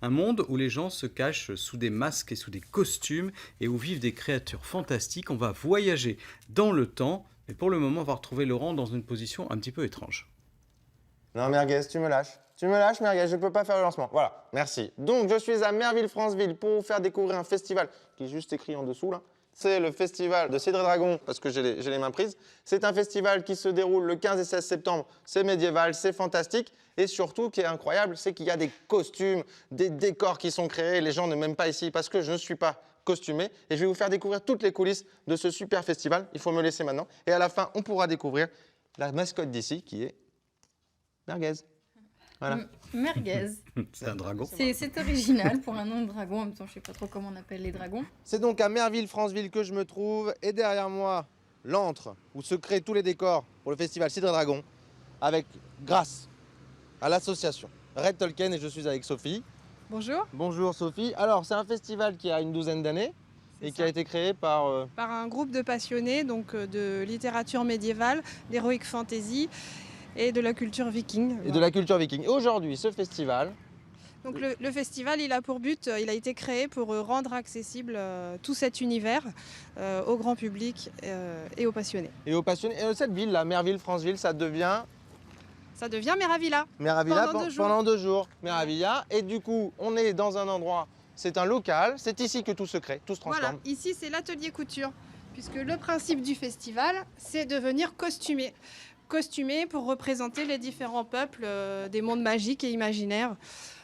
un monde où les gens se cachent sous des masques et sous des costumes et où vivent des créatures fantastiques. On va voyager dans le temps, mais pour le moment, on va retrouver Laurent dans une position un petit peu étrange. Non, Merguez, tu me lâches. Tu me lâches, Merguez, je ne peux pas faire le lancement. Voilà, merci. Donc, je suis à Merville-Franceville pour vous faire découvrir un festival qui est juste écrit en dessous, là. C'est le festival de Cidre et Dragon, parce que j'ai les mains prises. C'est un festival qui se déroule le 15 et 16 septembre. C'est médiéval, c'est fantastique. Et surtout, ce qui est incroyable, c'est qu'il y a des costumes, des décors qui sont créés. Les gens ne m'aiment pas ici parce que je ne suis pas costumé. Et je vais vous faire découvrir toutes les coulisses de ce super festival. Il faut me laisser maintenant. Et à la fin, on pourra découvrir la mascotte d'ici, qui est Merguez. Voilà. Merguez. C'est un dragon. C'est original pour un nom de dragon. En même temps, je sais pas trop comment on appelle les dragons. C'est donc à Merville-Franceville que je me trouve. Et derrière moi, l'antre où se créent tous les décors pour le festival Cidre et Dragon, grâce à l'association Red Tolkien. Et je suis avec Sophie. Bonjour. Bonjour Sophie. Alors, c'est un festival qui a une douzaine d'années et qui a été créé par... Par un groupe de passionnés donc, de littérature médiévale, d'heroic fantasy et de la culture viking. Et de la culture viking. Et aujourd'hui, ce festival... Donc le festival, il a pour but, il a été créé pour rendre accessible tout cet univers au grand public et aux passionnés. Et aux passionnés. Et cette ville, là, Merville-Franceville, ça devient... Ça devient Meravilla. Meravilla Pendant 2 jours. 2 jours. Meravilla. Et du coup, on est dans un endroit, c'est un local, c'est ici que tout se crée, tout se transforme. Voilà, ici c'est l'atelier couture, puisque le principe du festival, c'est de venir costumer. Costumer pour représenter les différents peuples des mondes magiques et imaginaires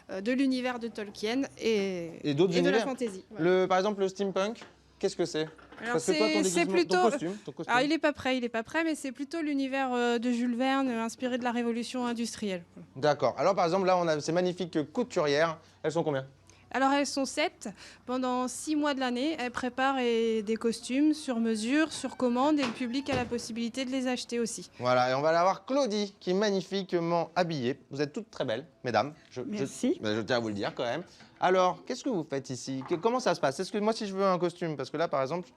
de l'univers de Tolkien et d'autres de la univers. fantasy. Voilà. Par exemple, le steampunk, qu'est-ce que c'est? Alors Parce que toi, ton déguisement, plutôt. ton costume. Alors il est pas prêt, mais c'est plutôt l'univers de Jules Verne, inspiré de la révolution industrielle. D'accord. Alors par exemple, là, on a ces magnifiques couturières. Elles sont combien? Alors elles sont 7. Pendant 6 mois de l'année, elles préparent des costumes sur mesure, sur commande, et le public a la possibilité de les acheter aussi. Voilà, et on va aller voir Claudie, qui est magnifiquement habillée. Vous êtes toutes très belles, mesdames. Merci. Je tiens à vous le dire quand même. Alors, qu'est-ce que vous faites ici? Comment ça se passe? Est-ce que moi, si je veux un costume, parce que là, par exemple,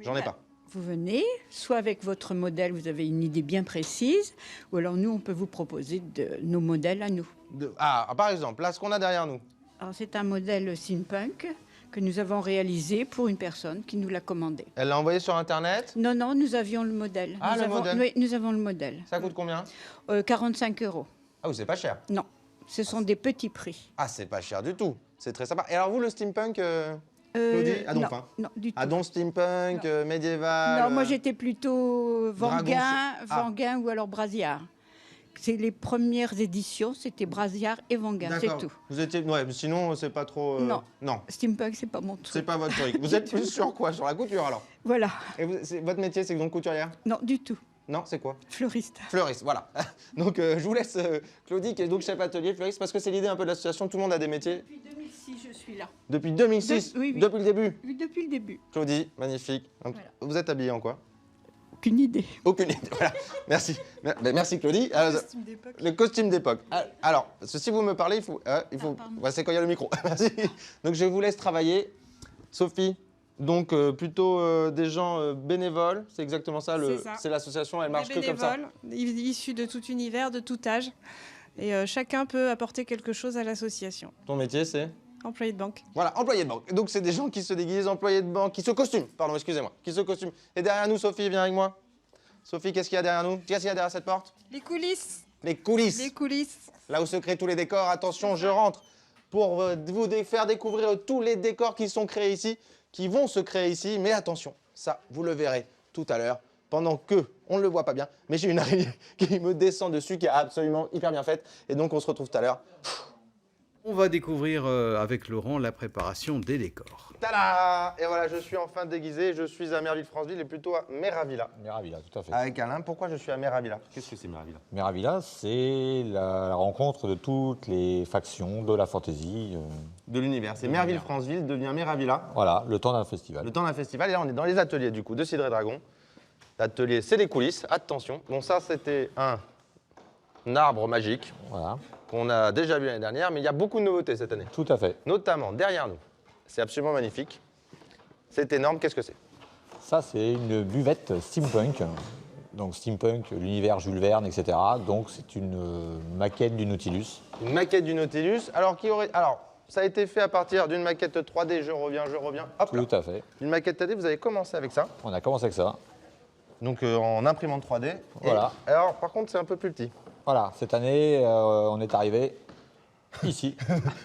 j'en ai pas. Vous venez, soit avec votre modèle, vous avez une idée bien précise, ou alors nous, on peut vous proposer nos modèles à nous. Par exemple, là, ce qu'on a derrière nous. Alors c'est un modèle steampunk que nous avons réalisé pour une personne qui nous l'a commandé. Elle l'a envoyé sur Internet. Non, nous avions le modèle. Ah, nous le avons, modèle. Oui, nous avons le modèle. Ça coûte combien? 45 €. Ah oui, c'est pas cher. Non, ce sont des petits prix. Ah, c'est pas cher du tout. C'est très sympa. Et alors vous, le steampunk, Claudie? Non, du tout. Adon steampunk, médiéval. Non, moi j'étais plutôt Dragon, Vanguin ou alors Brasiard. C'est les premières éditions, c'était Brasiard et Vanguin, c'est tout. Vous étiez... Ouais, mais sinon, c'est pas trop... Non. Non. Steampunk, c'est pas mon truc. C'est pas votre truc. Vous êtes plus sur quoi? Sur la couture, alors? Voilà. Et votre métier, c'est donc couturière? Non, du tout. Non, c'est quoi? Fleuriste. Fleuriste, voilà. Donc, je vous laisse Claudie, qui est donc chef atelier fleuriste, parce que c'est l'idée un peu de l'association. Tout le monde a des métiers. Depuis 2006, je suis là. Depuis 2006? Oui. Depuis le début? Oui, depuis le début. Claudie, magnifique. Voilà. Vous êtes habillée en quoi? Aucune idée. Aucune idée, voilà. Merci. Merci Claudie. Costume d'époque. Le costume d'époque. Alors, si vous me parlez, il faut... pardon. c'est quand il y a le micro. Merci. Donc, je vous laisse travailler. Sophie, donc plutôt des gens bénévoles, c'est exactement ça. C'est ça. C'est l'association, elle marche Des que comme ça. bénévoles, issus de tout univers, de tout âge. Et chacun peut apporter quelque chose à l'association. Ton métier, c'est? Employé de banque. Voilà, employé de banque. Donc, c'est des gens qui se déguisent, employés de banque, qui se costument. Pardon, excusez-moi. Qui se costument. Et derrière nous, Sophie, viens avec moi. Sophie, qu'est-ce qu'il y a derrière nous? Qu'est-ce qu'il y a derrière cette porte? Les coulisses. Les coulisses. Les coulisses. Là où se créent tous les décors. Attention, je rentre pour vous faire découvrir tous les décors qui sont créés ici, qui vont se créer ici. Mais attention, ça, vous le verrez tout à l'heure, pendant que, on ne le voit pas bien, mais j'ai une araignée qui me descend dessus, qui est absolument hyper bien faite. Et donc, on se retrouve tout à l'heure. On va découvrir avec Laurent la préparation des décors. Tada! Et voilà, je suis enfin déguisé. Je suis à Merville-Franceville et plutôt à Meravilla. Meravilla, tout à fait. Avec Alain, pourquoi je suis à Meravilla? Qu'est-ce que c'est Meravilla? Meravilla, c'est la rencontre de toutes les factions de la fantasy. De l'univers. C'est Merville-Franceville devient Meravilla. Voilà, le temps d'un festival. Le temps d'un festival. Et là, on est dans les ateliers du coup de Cidre et Dragon. L'atelier, c'est les coulisses. Attention. Bon, ça, c'était un arbre magique Voilà, qu'on a déjà vu l'année dernière, mais il y a beaucoup de nouveautés cette année. tout à fait. Notamment derrière nous. C'est absolument magnifique. C'est énorme. Qu'est-ce que c'est? Ça, c'est une buvette steampunk. Donc steampunk, l'univers Jules Verne, etc. Donc c'est une maquette du Nautilus. Une maquette du Nautilus. Alors, ça a été fait à partir d'une maquette 3D, je reviens, hop là. Tout à fait. Une maquette 3D, vous avez commencé avec ça, On a commencé avec ça. donc en imprimante 3D. Voilà. Et alors, par contre, c'est un peu plus petit. Voilà, cette année, on est arrivé ici.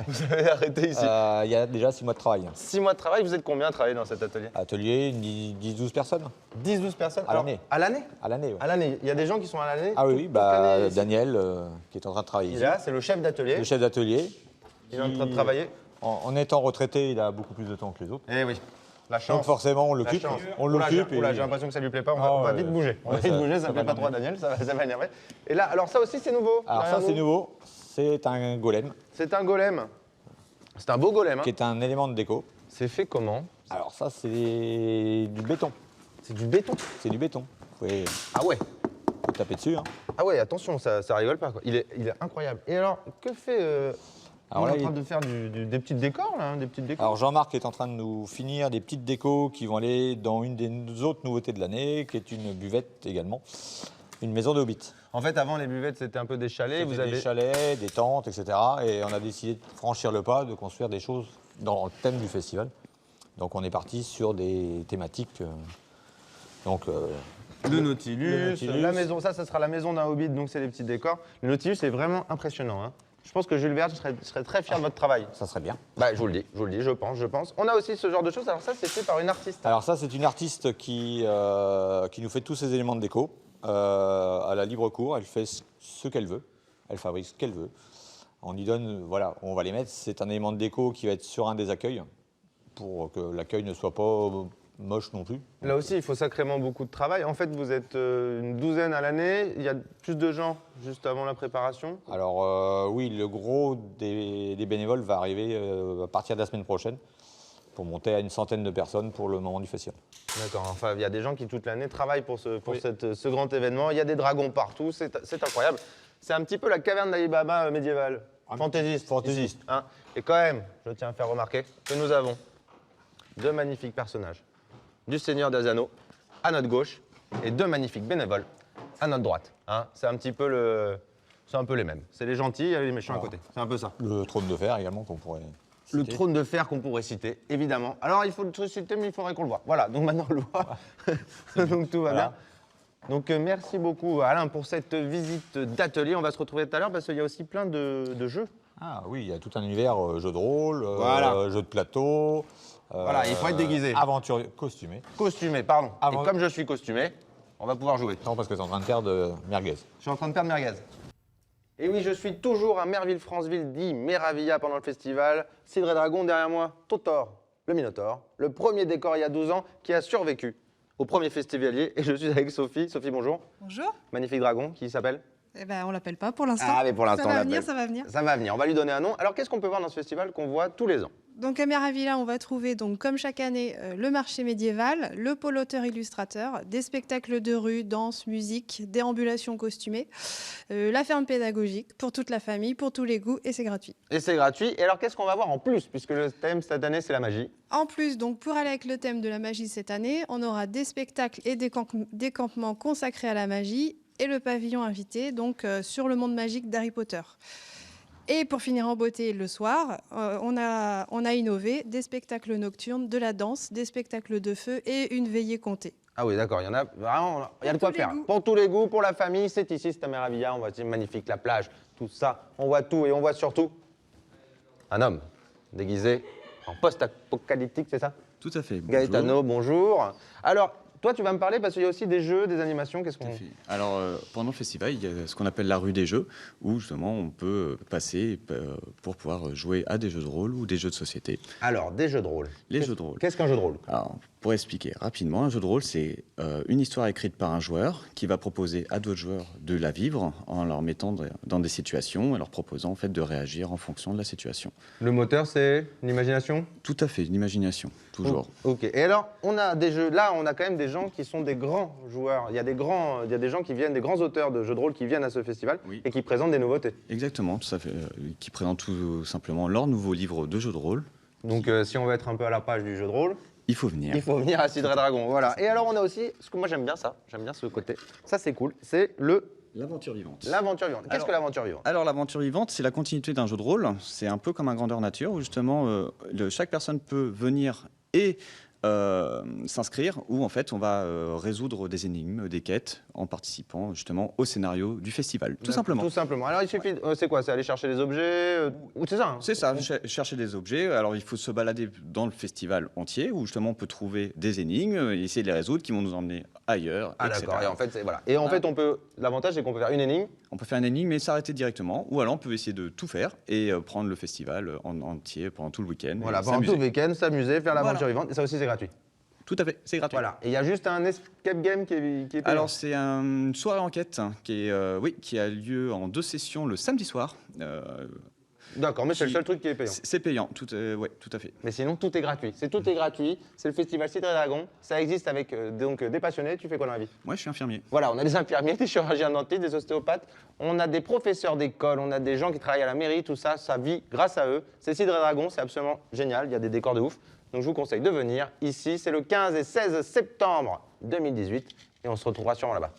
Vous avez arrêté ici. Il y a déjà 6 mois de travail. 6 mois de travail, vous êtes combien à travailler dans cet atelier? Atelier, 10-12 personnes 10-12 personnes. À Alors, l'année. À l'année? à l'année. Ouais. À l'année. Il y a des gens qui sont à l'année? Ah oui, toute l'année ici. Daniel, qui est en train de travailler Il est ici. là, c'est le chef d'atelier. Le chef d'atelier. Il est en train de travailler. En étant retraité, il a beaucoup plus de temps que les autres. Eh oui, la chance. Donc forcément, on La l'occupe. chance. On Oula, l'occupe. j'ai l'impression que ça lui plaît pas. On va vite bouger. On va vite bouger, ça plaît pas trop à Daniel, ça va énerver. Et là, alors ça aussi, c'est nouveau. Alors derrière ça, c'est nous. nouveau. C'est un golem, C'est un golem. C'est un beau golem. Hein. qui est un élément de déco. C'est fait comment? Alors ça, c'est du béton. C'est du béton. C'est du béton. Vous pouvez Ah ouais. taper dessus. Hein. Ah ouais, attention, ça rigole pas. Quoi. Il est incroyable. Et alors, que fait... Alors on là, est en train de faire des petites décors, là, hein, des petites décors. Alors Jean-Marc est en train de nous finir des petites décos qui vont aller dans une des autres nouveautés de l'année, qui est une buvette également, une maison de hobbit. En fait, avant, les buvettes, c'était un peu des chalets. C'était Vous avez... des chalets, des tentes, etc. Et on a décidé de franchir le pas, de construire des choses dans le thème du festival. Donc on est parti sur des thématiques. Le Nautilus, le Nautilus. la maison, ça sera la maison d'un hobbit, donc c'est les petits décors. Le Nautilus, c'est vraiment impressionnant. Hein. Je pense que Jules Verne serait très fier de votre travail. Ça serait bien. Bah, je vous le dis, je pense. On a aussi ce genre de choses. Alors ça, c'est fait par une artiste. Alors ça, c'est une artiste qui nous fait tous ces éléments de déco à la libre cours. Elle fait ce qu'elle veut. Elle fabrique ce qu'elle veut. On lui donne, voilà, on va les mettre. C'est un élément de déco qui va être sur un des accueils pour que l'accueil ne soit pas moche non plus. Là aussi, il faut sacrément beaucoup de travail. En fait, vous êtes une douzaine à l'année. Il y a plus de gens juste avant la préparation. Alors oui, le gros des bénévoles va arriver à partir de la semaine prochaine pour monter à une centaine de personnes pour le moment du festival. D'accord. Enfin, il y a des gens qui toute l'année travaillent pour Oui. ce grand événement. Il y a des dragons partout. C'est incroyable. C'est un petit peu la caverne d'Ali Baba médiévale. Fantaisiste. Fantaisiste. ici, hein. Et quand même, je tiens à faire remarquer que nous avons deux magnifiques personnages. Du Seigneur des Anneaux à notre gauche et deux magnifiques bénévoles à notre droite. Hein. C'est un petit peu c'est un peu les mêmes. C'est les gentils et les méchants à côté. C'est un peu ça. Le trône de fer également qu'on pourrait Le citer. trône de fer qu'on pourrait citer, évidemment. Alors il faut le citer, mais il faudrait qu'on le voit. Voilà, donc maintenant on le voit. Donc tout va Voilà. bien. Donc merci beaucoup Alain pour cette visite d'atelier. On va se retrouver tout à l'heure parce qu'il y a aussi plein de jeux. Ah oui, il y a tout un univers jeu de rôle, Voilà. jeu de plateau. Voilà, il faut être déguisé. Aventurier, costumé. Costumé, pardon. Avant- Et comme je suis costumé, on va pouvoir jouer. Non, parce que c'est en train de faire de merguez. Je suis en train de perdre merguez. Et oui, je suis toujours à Merville-Franceville, dit Meravilla pendant le festival. Cidre et Dragon derrière moi, Totor, le Minotaure, le premier décor il y a 12 ans qui a survécu au premier festivalier. Et je suis avec Sophie. Sophie, bonjour. Bonjour. Magnifique dragon qui s'appelle? Eh ben, on l'appelle pas pour l'instant. Ah, mais pour l'instant, on ça va l'appelle. venir, ça va venir. Ça va venir, on va lui donner un nom. Alors, qu'est-ce qu'on peut voir dans ce festival qu'on voit tous les ans? Donc à Meravilla, on va trouver, donc, comme chaque année, le marché médiéval, le pôle auteur-illustrateur, des spectacles de rue, danse, musique, déambulations costumées, la ferme pédagogique pour toute la famille, pour tous les goûts, et c'est gratuit. Et c'est gratuit. Et alors, qu'est-ce qu'on va voir en plus? Puisque le thème cette année, c'est la magie. En plus, donc, pour aller avec le thème de la magie cette année, on aura des spectacles et des campements consacrés à la magie et le pavillon invité, donc sur le monde magique d'Harry Potter. Et pour finir en beauté le soir, on a innové des spectacles nocturnes, de la danse, des spectacles de feu et une veillée comptée. Ah oui, d'accord, il y en a vraiment, il y a de Pour quoi tous les faire. goûts. Pour tous les goûts, pour la famille, c'est ici, c'est à Meravilla, on voit, c'est magnifique, la plage, tout ça, on voit tout et on voit surtout un homme déguisé en post-apocalyptique, c'est ça? Tout à fait. Bonjour. Gaetano, bonjour. Alors, toi, tu vas me parler parce qu'il y a aussi des jeux, des animations, qu'est-ce Tout à qu'on... fait. Alors, pendant le festival, il y a ce qu'on appelle la rue des jeux, où justement on peut passer pour pouvoir jouer à des jeux de rôle ou des jeux de société. Alors, des jeux de rôle. Les jeux de rôle. Qu'est-ce qu'un jeu de rôle? Alors, pour expliquer rapidement, un jeu de rôle, c'est une histoire écrite par un joueur qui va proposer à d'autres joueurs de la vivre en leur mettant dans des situations et leur proposant en fait de réagir en fonction de la situation. Le moteur, c'est l'imagination? Tout à fait, une imagination, toujours. Ok. Et alors, on a des jeux. Là, on a quand même des gens qui sont des grands joueurs. Il y a des gens qui viennent, des grands auteurs de jeux de rôle qui viennent à ce festival Oui. et qui présentent des nouveautés. Exactement, tout à fait, qui présentent tout simplement leur nouveau livre de jeux de rôle. Donc, si on veut être un peu à la page du jeu de rôle, Il faut venir. il faut venir à Cidre et Dragon. Voilà. Et alors, on a aussi, ce que moi j'aime bien ça, j'aime bien ce côté. Ça, c'est cool. C'est le L'aventure vivante. L'aventure vivante. Qu'est-ce Alors- que l'aventure vivante? Alors l'aventure vivante, c'est la continuité d'un jeu de rôle. C'est un peu comme un grandeur nature où justement chaque personne peut venir et s'inscrire où en fait on va résoudre des énigmes, des quêtes en participant justement au scénario du festival, tout simplement. Tout simplement. Alors il suffit, c'est quoi? C'est aller chercher des objets ou c'est ça, hein? C'est ça, chercher des objets. Alors il faut se balader dans le festival entier où justement on peut trouver des énigmes et essayer de les résoudre qui vont nous emmener ailleurs. Ah etc. d'accord. Et en fait, voilà. Et en fait, l'avantage c'est qu'on peut faire une énigme. On peut faire une énigme et s'arrêter directement, ou alors on peut essayer de tout faire et prendre le festival en entier pendant tout le week-end. Voilà, et pendant tout s'amuser. le week-end, s'amuser, faire l'aventure Voilà. vivante. Et ça aussi c'est gratuit. Tout à fait, c'est gratuit. Voilà. Et il y a juste un escape game qui est payant. Alors c'est une soirée enquête qui a lieu en 2 sessions le samedi soir. D'accord, mais c'est le seul truc qui est payant. C'est payant, tout à fait. Mais sinon, tout est gratuit. Tout est gratuit. C'est le festival Cidre et Dragon. Ça existe avec donc des passionnés. Tu fais quoi dans la vie? Moi je suis infirmier. Voilà, on a des infirmiers, des chirurgiens dentistes, des ostéopathes. On a des professeurs d'école, on a des gens qui travaillent à la mairie, tout ça, ça vit grâce à eux. C'est Cidre et Dragon, c'est absolument génial. Il y a des décors de ouf. Donc je vous conseille de venir ici. C'est le 15 et 16 septembre 2018. Et on se retrouvera sûrement là-bas.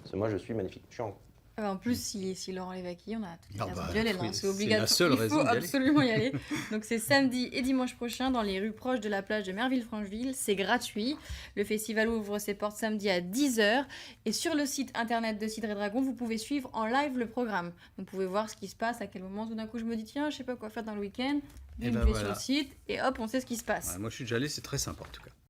Parce que moi, je suis magnifique. Je suis en... En plus, si Laurent Lévacki, on a toutes les Ah raisons bah, d'y aller, oui, hein, c'est c'est la obligatoire. seule Il raison faut d'y aller. absolument y aller. Donc c'est samedi et dimanche prochain dans les rues proches de la plage de Merville-Francheville. C'est gratuit. Le festival ouvre ses portes samedi à 10h. Et sur le site internet de Cidre et Dragon, vous pouvez suivre en live le programme. Vous pouvez voir ce qui se passe, à quel moment tout d'un coup je me dis tiens, je sais pas quoi faire dans le week-end. Et Je ben vais voilà. sur le site et hop, on sait ce qui se passe. Ouais, moi je suis déjà allé, c'est très sympa en tout cas.